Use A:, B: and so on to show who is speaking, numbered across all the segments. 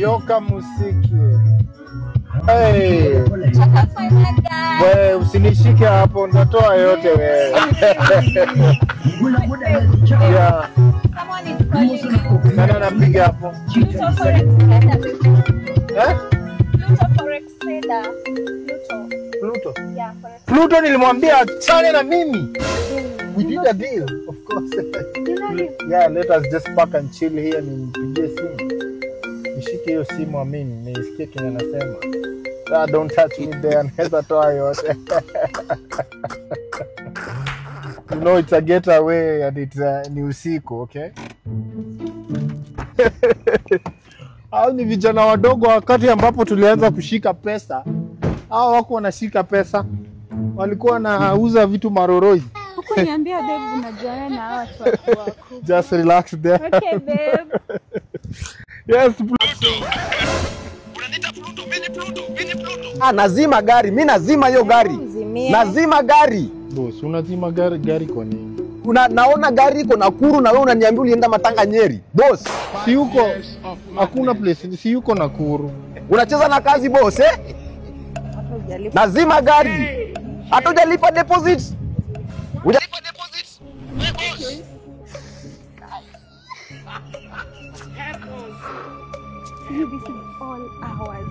A: Yoka Musiki. Hey. Wewe usinishike hapo, ndatoa yote wewe. Yeah.
B: Someone is calling you.
A: Nani anapiga hapo?
B: Pluto Forex Trader, baby.
A: Eh?
B: Pluto Forex Trader.
A: Pluto.
B: Yeah, Forex.
A: Pluto nilimwambia achane na mimi. We did a deal, of course. Yeah, let us just park and chill here. Nimpigie simu. Nishike hiyo simu amini, nisikie kile anasema. Don't touch me there, naweza toa yote. You know it's a getaway and it's ni usiku, okay? Hao ni vijana wadogo wakati ambapo tulianza kushika pesa. Hao wako wanashika pesa. Walikuwa wanauza vitu maroroi.
B: Ukuniambia babe unajuana na watu wako.
A: Just relax there.
B: Okay babe.
A: Yes,
C: Unaniita Pluto, mimi Pluto.
D: Nazima gari, mimi nazima hiyo gari. Nazima gari.
A: Boss, unazima gari kwa nini?
D: Naona gari iko Nakuru na wewe unaniambia ulienda Matanga Nyeri. Boss,
A: si yuko hakuna place, si yuko Nakuru.
D: Unacheza na kazi boss eh? Nazima gari. Hata hujalipa deposit. Hujalipa deposit?
C: Wewe boss.
B: This is all ours.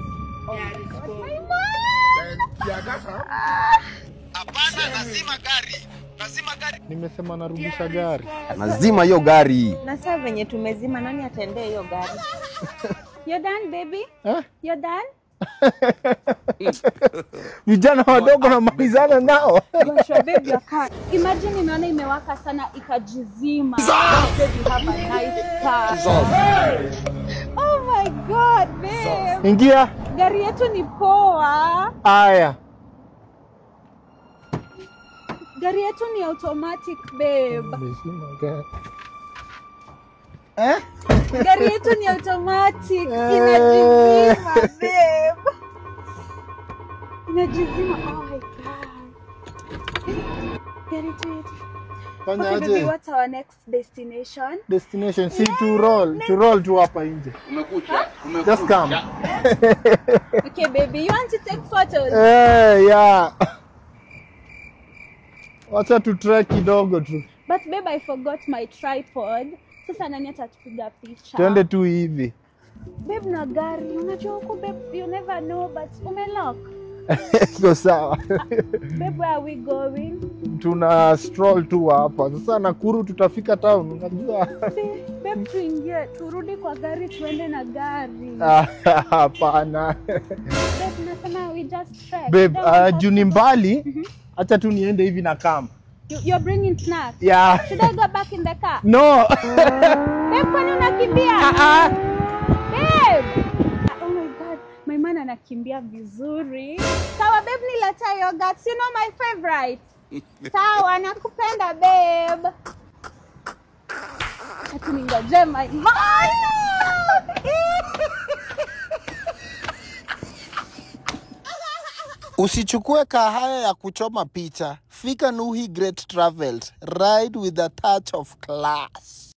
C: Hapana, lazima gari.
A: Nimesema narudisha gari.
D: Nazima hiyo gari.
B: Na sasa venye tumezima nani atendee hiyo gari? You're done baby?
A: Huh?
B: You're done?
A: Vijana wadogo na malizana nao.
B: Gosh, baby your car. Imagine imeona imewaka sana ikajizima. Baby you have a nice car. Oh my god, babe.
A: Ingia.
B: Gari yetu ni poa.
A: Aya.
B: Gari yetu ni automatic, babe.
A: Eh?
B: Gari yetu ni automatic. Inajizima, babe. Inajizima. Oh my god. Gari yetu. Okay, baby, what's our next destination?
A: Destination, see to roll to hapa nje. Just come.
B: Okay, baby, you want to take photos?
A: Yeah. Wacha tu try kidogo tu.
B: But babe, I forgot my tripod. Sasa nani atatupiga picha?
A: Twende tu hivi.
B: Babe, na gari. Unajua huko babe, you never know, but umelock.
A: Go sawa.
B: Babe, where are we going?
A: Tuna stroll tu hapa. Sasa Nakuru tutafika town, unajua.
B: Babe, tuingie, turudi kwa gari, tuende na gari.
A: Hapana.
B: Babe, nasema we just trek.
A: Babe, juni mbali. Acha tu niende hivi na kama.
B: You're bringing snacks?
A: Yeah.
B: Should I go back in the car?
A: No.
B: Babe, kwani unakimbia? Babe! Oh my god, my man anakimbia vizuri. Sawa babe, nileta yogurt. You know my favorite. Sawa, nakupenda babe. Ati ningoje my man.
E: Usichukue kahaya ya kuchoma picha. Fika Nuhi Great Travels. Ride with a touch of class.